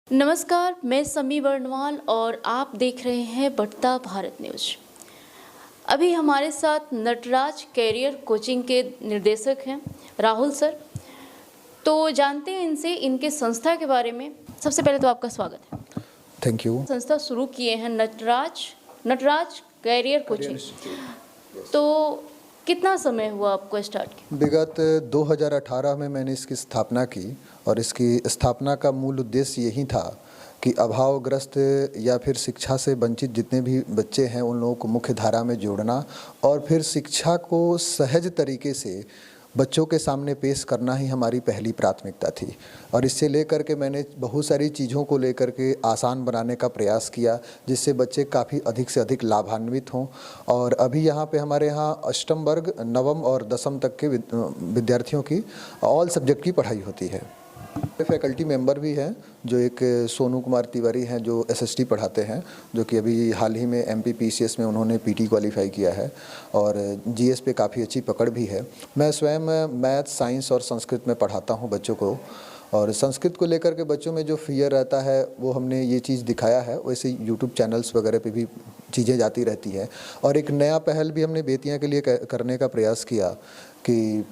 नमस्कार, मैं समी वर्णवाल और आप देख रहे हैं बढ़ता भारत न्यूज। अभी हमारे साथ नटराज कैरियर कोचिंग के निर्देशक हैं राहुल सर। तो जानते हैं इनसे इनके संस्था के बारे में। सबसे पहले तो आपका स्वागत है। Thank you. संस्था शुरू किए हैं नटराज कैरियर कोचिंग। तो कितना समय हुआ आपको स्टार्ट किया? विगत 2018 में मैंने इसकी स्थापना की और इसकी स्थापना का मूल उद्देश्य यही था कि अभावग्रस्त या फिर शिक्षा से वंचित जितने भी बच्चे हैं उन लोगों को मुख्य धारा में जोड़ना और फिर शिक्षा को सहज तरीके से बच्चों के सामने पेश करना ही हमारी पहली प्राथमिकता थी। और इससे लेकर के मैंने बहुत सारी चीज़ों को लेकर के आसान बनाने का प्रयास किया जिससे बच्चे काफ़ी अधिक से अधिक लाभान्वित हों। और अभी यहाँ पे हमारे यहाँ अष्टम वर्ग, नवम और दसम तक के विद्यार्थियों की ऑल सब्जेक्ट की पढ़ाई होती है। फैकल्टी मेंबर भी हैं जो एक सोनू कुमार तिवारी हैं जो एसएसटी पढ़ाते हैं, जो कि अभी हाल ही में एमपी पीसीएस में उन्होंने पीटी क्वालिफाई किया है और जीएस पे काफ़ी अच्छी पकड़ भी है। मैं स्वयं मैथ, साइंस और संस्कृत में पढ़ाता हूं बच्चों को। और संस्कृत को लेकर के बच्चों में जो फियर रहता है वो हमने ये चीज़ दिखाया है। वैसे यूट्यूब चैनल्स वगैरह पे भी चीज़ें जाती रहती हैं। और एक नया पहल भी हमने बेतियाँ के लिए करने का प्रयास किया कि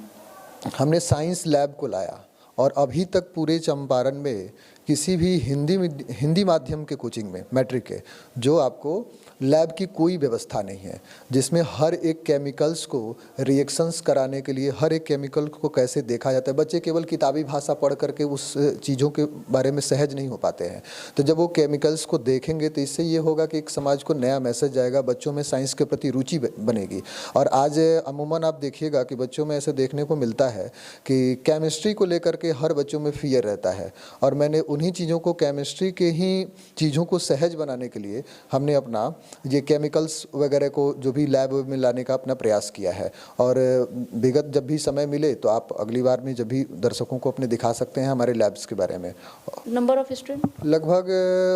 हमने साइंस लैब को लाया। और अभी तक पूरे चंपारण में किसी भी हिंदी माध्यम के कोचिंग में मैट्रिक के जो आपको लैब की कोई व्यवस्था नहीं है, जिसमें हर एक केमिकल्स को रिएक्शंस कराने के लिए हर एक केमिकल को कैसे देखा जाता है। बच्चे केवल किताबी भाषा पढ़ करके उस चीज़ों के बारे में सहज नहीं हो पाते हैं। तो जब वो केमिकल्स को देखेंगे तो इससे ये होगा कि एक समाज को नया मैसेज जाएगा, बच्चों में साइंस के प्रति रुचि बनेगी। और आज अमूमन आप देखिएगा कि बच्चों में ऐसे देखने को मिलता है कि केमिस्ट्री को लेकर के हर बच्चों में फियर रहता है। और मैंने उन्हीं चीज़ों को, केमिस्ट्री के ही चीज़ों को सहज बनाने के लिए हमने अपना ये केमिकल्स वगैरह को जो भी लैब में लाने का अपना प्रयास किया है। और विगत जब भी समय मिले तो आप अगली बार में जब भी दर्शकों को अपने दिखा सकते हैं हमारे लैब्स के बारे में। नंबर ऑफ स्टूडेंट लगभग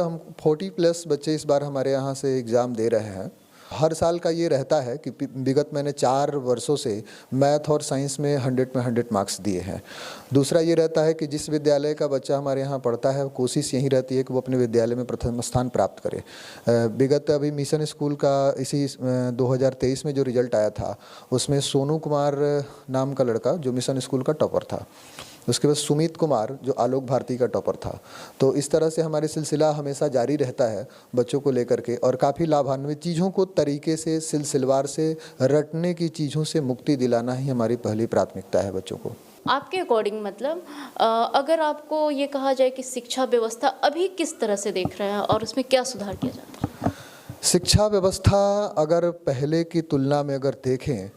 हम 40+ बच्चे इस बार हमारे यहाँ से एग्ज़ाम दे रहे हैं। हर साल का ये रहता है कि विगत मैंने 4 वर्षों से मैथ और साइंस में 100 मार्क्स दिए हैं। दूसरा ये रहता है कि जिस विद्यालय का बच्चा हमारे यहाँ पढ़ता है कोशिश यही रहती है कि वो अपने विद्यालय में प्रथम स्थान प्राप्त करे। विगत अभी मिशन स्कूल का इसी 2023 में जो रिजल्ट आया था उसमें सोनू कुमार नाम का लड़का जो मिशन स्कूल का टॉपर था, उसके बाद सुमित कुमार जो आलोक भारती का टॉपर था। तो इस तरह से हमारे सिलसिला हमेशा जारी रहता है बच्चों को लेकर के। और काफ़ी लाभान्वित चीज़ों को तरीके से सिलसिलेवार से रटने की चीज़ों से मुक्ति दिलाना ही हमारी पहली प्राथमिकता है बच्चों को। आपके अकॉर्डिंग मतलब अगर आपको ये कहा जाए कि शिक्षा व्यवस्था अभी किस तरह से देख रहे हैं और उसमें क्या सुधार किया जाता है? शिक्षा व्यवस्था अगर पहले की तुलना में अगर देखें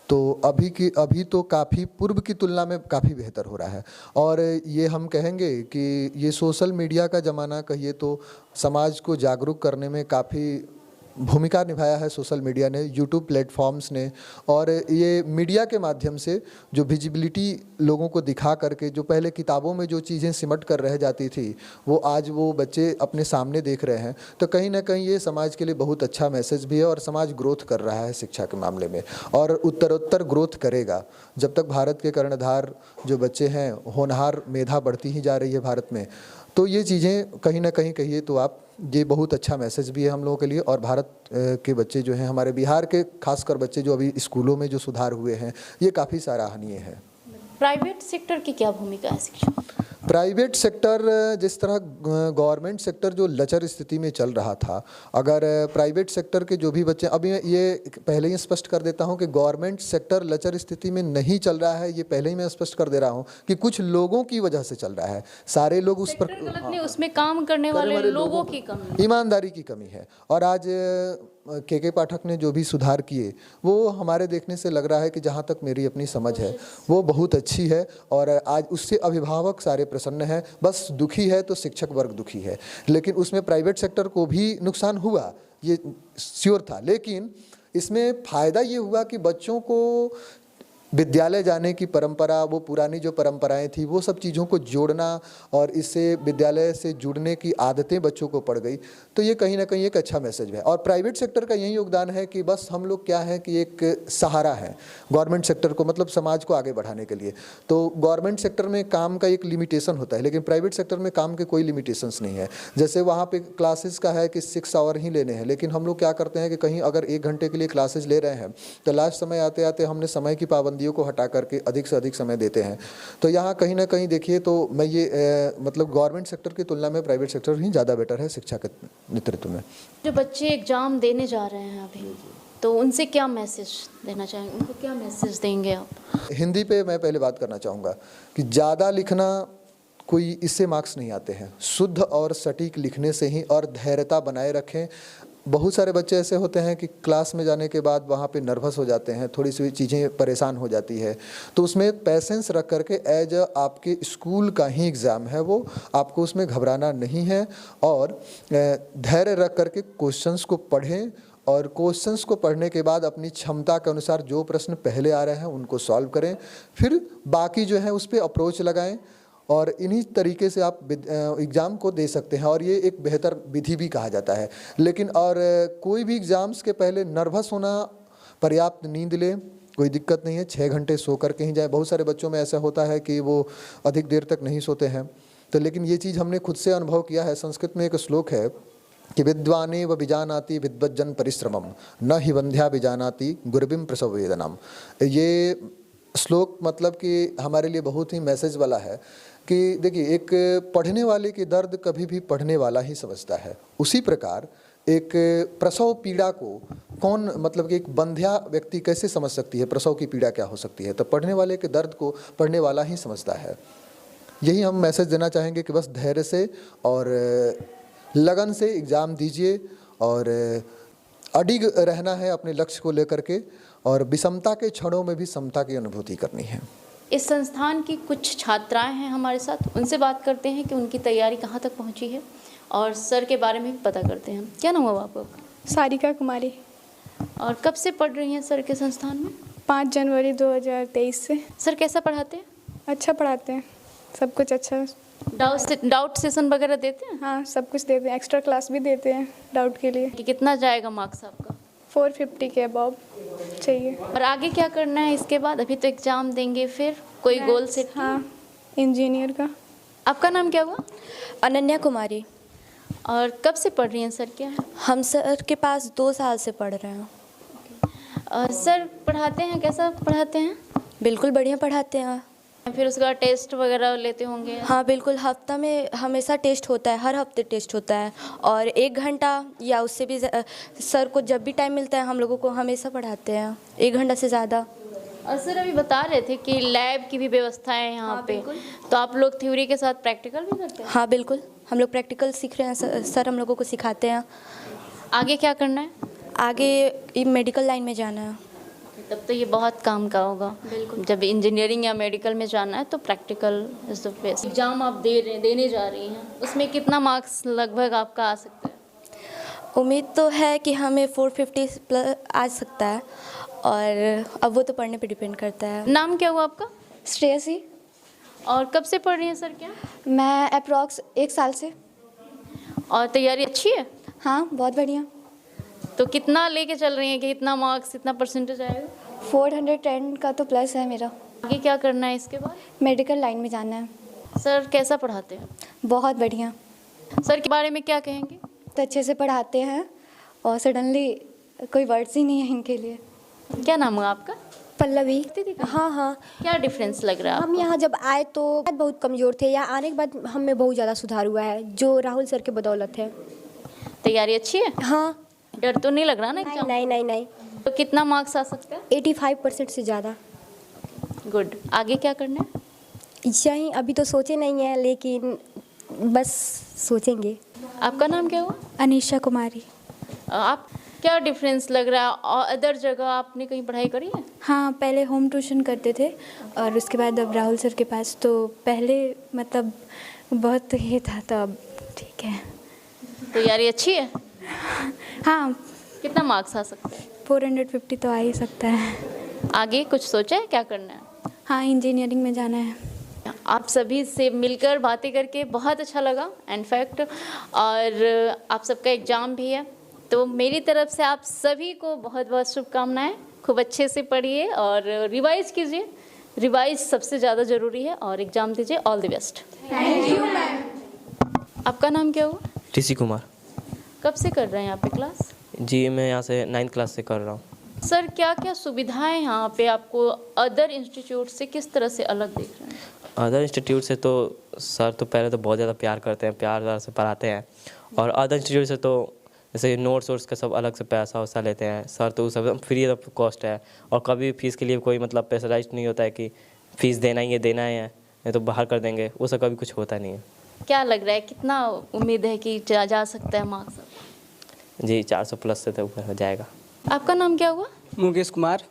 तो अभी तो काफ़ी पूर्व की तुलना में काफ़ी बेहतर हो रहा है। और ये हम कहेंगे कि ये सोशल मीडिया का ज़माना कहिए तो समाज को जागरूक करने में काफ़ी भूमिका निभाया है सोशल मीडिया ने, यूट्यूब प्लेटफॉर्म्स ने। और ये मीडिया के माध्यम से जो विजिबिलिटी लोगों को दिखा करके जो पहले किताबों में जो चीज़ें सिमट कर रह जाती थी वो आज वो बच्चे अपने सामने देख रहे हैं। तो कहीं ना कहीं ये समाज के लिए बहुत अच्छा मैसेज भी है और समाज ग्रोथ कर रहा है शिक्षा के मामले में और उत्तरोत्तर ग्रोथ करेगा। जब तक भारत के कर्णधार जो बच्चे हैं, होनहार मेधा बढ़ती ही जा रही है भारत में, तो ये चीज़ें कहीं ना कहीं कहिए तो आप ये बहुत अच्छा मैसेज भी है हम लोगों के लिए। और भारत के बच्चे जो हैं, हमारे बिहार के खासकर बच्चे जो अभी स्कूलों में जो सुधार हुए हैं ये काफ़ी सराहनीय है। प्राइवेट सेक्टर की क्या भूमिका है शिक्षा? प्राइवेट सेक्टर जिस तरह गवर्नमेंट सेक्टर जो लचर स्थिति में चल रहा था, अगर प्राइवेट सेक्टर के जो भी बच्चे, अभी ये पहले ही स्पष्ट कर देता हूं कि गवर्नमेंट सेक्टर लचर स्थिति में नहीं चल रहा है। ये पहले ही मैं स्पष्ट कर दे रहा हूं कि कुछ लोगों की वजह से चल रहा है। सारे लोग उस पर गलत नहीं, उसमें काम करने वाले लोगों की कमी, ईमानदारी की कमी है। और आज के पाठक ने जो भी सुधार किए वो हमारे देखने से लग रहा है कि जहाँ तक मेरी अपनी समझ है वो बहुत अच्छी है। और आज उससे अभिभावक सारे प्रसन्न हैं। बस दुखी है तो शिक्षक वर्ग दुखी है। लेकिन उसमें प्राइवेट सेक्टर को भी नुकसान हुआ, ये श्योर था। लेकिन इसमें फ़ायदा ये हुआ कि बच्चों को विद्यालय जाने की परंपरा, वो पुरानी जो परंपराएं थी, वो सब चीज़ों को जोड़ना और इससे विद्यालय से जुड़ने की आदतें बच्चों को पड़ गई, तो ये कहीं ना कहीं एक अच्छा मैसेज है। और प्राइवेट सेक्टर का यही योगदान है कि बस हम लोग क्या है कि एक सहारा है गवर्नमेंट सेक्टर को, मतलब समाज को आगे बढ़ाने के लिए। तो गवर्नमेंट सेक्टर में काम का एक लिमिटेशन होता है, लेकिन प्राइवेट सेक्टर में काम के कोई लिमिटेशंस नहीं है। जैसे वहाँ पे क्लासेस का है कि 6 आवर ही लेने हैं, लेकिन हम लोग क्या करते हैं कि कहीं अगर 1 घंटे के लिए क्लासेस ले रहे हैं तो लास्ट समय आते आते हमने समय की पाबंदियों को हटा करके अधिक से अधिक समय देते हैं। तो यहाँ कहीं ना कहीं देखिए तो मैं ये मतलब गवर्नमेंट सेक्टर की तुलना में प्राइवेट सेक्टर ही ज़्यादा बेटर है शिक्षा के नेतृत्व में। जो बच्चे एग्ज़ाम देने जा रहे हैं अभी, तो उनसे क्या मैसेज देना चाहेंगे, उनको क्या मैसेज देंगे आप? हिंदी पे मैं पहले बात करना चाहूँगा कि ज़्यादा लिखना कोई इससे मार्क्स नहीं आते हैं, शुद्ध और सटीक लिखने से ही, और धैर्यता बनाए रखें। बहुत सारे बच्चे ऐसे होते हैं कि क्लास में जाने के बाद वहाँ पे नर्वस हो जाते हैं, थोड़ी सी चीज़ें परेशान हो जाती है, तो उसमें पैसेंस रख करके एज आपके स्कूल का ही एग्ज़ाम है वो, आपको उसमें घबराना नहीं है, और धैर्य रख करके क्वेश्चंस को पढ़ें, और क्वेश्चंस को पढ़ने के बाद अपनी क्षमता के अनुसार जो प्रश्न पहले आ रहे हैं उनको सॉल्व करें, फिर बाकी जो है उस पर अप्रोच लगाएं, और इन्हीं तरीके से आप एग्ज़ाम को दे सकते हैं। और ये एक बेहतर विधि भी कहा जाता है। लेकिन और कोई भी एग्ज़ाम्स के पहले नर्वस होना, पर्याप्त नींद लें, कोई दिक्कत नहीं है, 6 घंटे सो कर के ही जाए। बहुत सारे बच्चों में ऐसा होता है कि वो अधिक देर तक नहीं सोते हैं, तो लेकिन ये चीज़ हमने खुद से अनुभव किया है। संस्कृत में एक श्लोक है कि विद्वाने व विजानाति विद्वज्जन परिश्रमम न हि वंध्या विजानाति गुरबिम प्रसव वेदनम। ये श्लोक मतलब कि हमारे लिए बहुत ही मैसेज वाला है कि देखिए, एक पढ़ने वाले की दर्द कभी भी पढ़ने वाला ही समझता है। उसी प्रकार एक प्रसव पीड़ा को कौन, मतलब कि एक बंध्या व्यक्ति कैसे समझ सकती है प्रसव की पीड़ा क्या हो सकती है, तो पढ़ने वाले के दर्द को पढ़ने वाला ही समझता है। यही हम मैसेज देना चाहेंगे कि बस धैर्य से और लगन से एग्ज़ाम दीजिए, और अडिग रहना है अपने लक्ष्य को लेकर के, और विषमता के क्षणों में भी समता की अनुभूति करनी है। इस संस्थान की कुछ छात्राएं हैं हमारे साथ, उनसे बात करते हैं कि उनकी तैयारी कहाँ तक पहुँची है, और सर के बारे में भी पता करते हैं। क्या नाम हुआ आपका? सारिका कुमारी। और कब से पढ़ रही हैं सर के संस्थान में? 5 जनवरी 2023 से। सर कैसा पढ़ाते हैं? अच्छा पढ़ाते हैं, सब कुछ अच्छा। डाउट सेशन वगैरह देते हैं? हाँ, सब कुछ देते हैं, एक्स्ट्रा क्लास भी देते हैं डाउट के लिए। कि कितना जाएगा मार्क्स आपका? 450 के अबव चाहिए। और आगे क्या करना है इसके बाद? अभी तो एग्ज़ाम देंगे, फिर कोई गोल सेट? हाँ, इंजीनियर का। आपका नाम क्या हुआ? अनन्या कुमारी। और कब से पढ़ रही हैं सर? क्या है? हम सर के पास 2 साल से पढ़ रहे हैं। सर पढ़ाते हैं, कैसा पढ़ाते हैं? बिल्कुल बढ़िया पढ़ाते हैं। फिर उसका टेस्ट वगैरह लेते होंगे? हाँ बिल्कुल, हफ्ता में हमेशा टेस्ट होता है, हर हफ्ते टेस्ट होता है, और 1 घंटा या उससे भी सर को जब भी टाइम मिलता है हम लोगों को हमेशा पढ़ाते हैं, 1 घंटा से ज़्यादा। और सर अभी बता रहे थे कि लैब की भी व्यवस्था है यहाँ पे, तो आप लोग थ्योरी के साथ प्रैक्टिकल भी करते हैं? हाँ बिल्कुल, हम लोग प्रैक्टिकल सीख रहे हैं, सर हम लोगों को सिखाते हैं। आगे क्या करना है? आगे मेडिकल लाइन में जाना है। तब तो ये बहुत काम का होगा। बिल्कुल, जब इंजीनियरिंग या मेडिकल में जाना है तो practical is the best. Exam आप देने जा रही हैं, उसमें कितना मार्क्स लगभग आपका आ सकता है? उम्मीद तो है कि हमें 450 प्लस आ सकता है, और अब वो तो पढ़ने पे डिपेंड करता है। नाम क्या हुआ आपका? श्रेयसी। और कब से पढ़ रही हैं सर? क्या मैं अप्रॉक्स 1 साल से। और तैयारी अच्छी है? हाँ, बहुत बढ़िया। तो कितना लेके चल रही हैं कि इतना मार्क्स, इतना परसेंटेज आएगा? 410 का तो प्लस है मेरा। आगे क्या करना है इसके बाद? मेडिकल लाइन में जाना है। सर कैसा पढ़ाते हैं? बहुत बढ़िया। सर के बारे में क्या कहेंगे? तो अच्छे से पढ़ाते हैं, और सडनली कोई वर्ड्स ही नहीं है इनके लिए। क्या नाम है आपका? पल्लवी। हाँ हाँ, क्या डिफरेंस लग रहा है हम आपको? यहाँ जब आए तो बहुत कमज़ोर थे, यहाँ आने के बाद हम में बहुत ज़्यादा सुधार हुआ है, जो राहुल सर के बदौलत है। तैयारी अच्छी है? हाँ। डर तो नहीं लग रहा ना नहीं एग्जाम? नहीं नहीं नहीं। तो कितना मार्क्स आ सकता है? 85% से ज़्यादा। गुड। आगे क्या करना है? यही अभी तो सोचे नहीं है, लेकिन बस सोचेंगे। आपका नाम क्या हुआ? अनीशा कुमारी। आप क्या डिफरेंस लग रहा है? और अदर जगह आपने कहीं पढ़ाई करी है? हाँ, पहले होम ट्यूशन करते थे, और उसके बाद अब राहुल सर के पास। तो पहले मतलब बहुत ये था, तो अब ठीक है। तैयारी अच्छी है? हाँ, कितना मार्क्स आ सकता है? 450 तो आ ही सकता है। आगे कुछ सोचा है क्या करना है? हाँ, इंजीनियरिंग में जाना है। आप सभी से मिलकर बातें करके बहुत अच्छा लगा इनफैक्ट, और आप सबका एग्ज़ाम भी है, तो मेरी तरफ से आप सभी को बहुत बहुत शुभकामनाएं। खूब अच्छे से पढ़िए और रिवाइज कीजिए, रिवाइज सबसे ज़्यादा ज़रूरी है, और एग्ज़ाम दीजिए। All the best. Thank you ma'am. आपका नाम क्या हुआ? टीसी कुमार। कब से कर रहे हैं यहाँ पे क्लास? जी मैं यहाँ से 9th क्लास से कर रहा हूँ। सर क्या क्या सुविधाएं यहाँ पे आपको अदर इंस्टीट्यूट से किस तरह से अलग दिख रहे हैं? अदर इंस्टीट्यूट से तो सर तो पहले तो बहुत ज़्यादा प्यार करते हैं, प्यार से पढ़ाते हैं, और अदर इंस्टीट्यूट से तो जैसे नोट्स वोट्स का सब अलग से पैसा वैसा लेते हैं सर, तो सब फ्री ऑफ कॉस्ट है, और कभी फीस के लिए कोई मतलब प्रेशराइज नहीं होता है कि फ़ीस देना ही है नहीं तो बाहर कर देंगे, वो सब कभी कुछ होता नहीं है। क्या लग रहा है, कितना उम्मीद है कि जा सकता है मार्क्स? जी 400 प्लस से तो ऊपर हो जाएगा। आपका नाम क्या हुआ? मुकेश कुमार।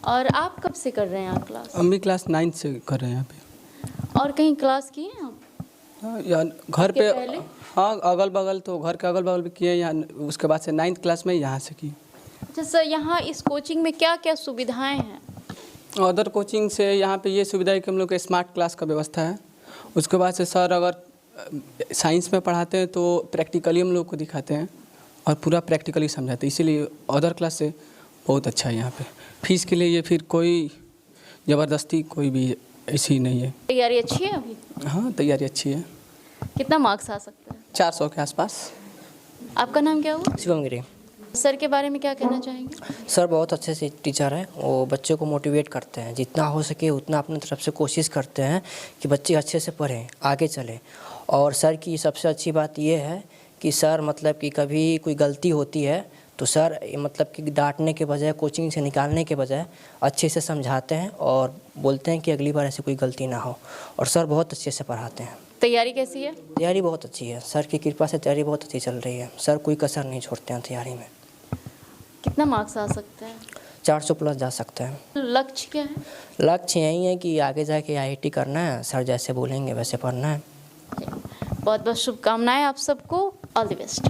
और आप कब से कर रहे हैं यहाँ क्लास? अम्मी क्लास 9th से कर रहे हैं यहाँ पे। और कहीं क्लास किए हैं आप? हाँ, या घर पे पहले? हाँ, अगल बगल तो घर के अगल बगल भी किए, यहाँ उसके बाद से 9th क्लास में यहाँ से की। अच्छा सर, यहाँ इस कोचिंग में क्या क्या सुविधाएं हैं? अदर कोचिंग से यहाँ पे ये सुविधा है कि हम लोग के स्मार्ट क्लास का व्यवस्था है। उसके बाद से सर अगर साइंस में पढ़ाते हैं तो प्रैक्टिकली हम लोग को दिखाते हैं और पूरा प्रैक्टिकली समझाते हैं, इसीलिए अदर क्लास से बहुत अच्छा है यहाँ पे। फीस के लिए ये फिर कोई ज़बरदस्ती कोई भी ऐसी नहीं है। तैयारी अच्छी है अभी? हाँ, तैयारी अच्छी है। कितना मार्क्स आ सकता है? 400 के आसपास। आपका नाम क्या हुआ? शिवम गिरी। सर के बारे में क्या कहना चाहेंगे? सर बहुत अच्छे से टीचर हैं, वो बच्चों को मोटिवेट करते हैं, जितना हो सके उतना अपनी तरफ से कोशिश करते हैं कि बच्चे अच्छे से पढ़ें, आगे चलें। और सर की सबसे अच्छी बात ये है कि सर मतलब कि कभी कोई गलती होती है तो सर मतलब कि डांटने के बजाय, कोचिंग से निकालने के बजाय अच्छे से समझाते हैं और बोलते हैं कि अगली बार ऐसी कोई गलती ना हो, और सर बहुत अच्छे से पढ़ाते हैं। तैयारी कैसी है? तैयारी बहुत अच्छी है, सर की कृपा से तैयारी बहुत अच्छी चल रही है। सर कोई कसर नहीं छोड़ते हैं तैयारी में। कितना मार्क्स आ सकता है? 400 प्लस जा सकते हैं। लक्ष्य क्या है? लक्ष्य यही है कि आगे जाके IIT करना है, सर जैसे बोलेंगे वैसे पढ़ना है। बहुत बहुत शुभकामनाएं आप सबको। All the best.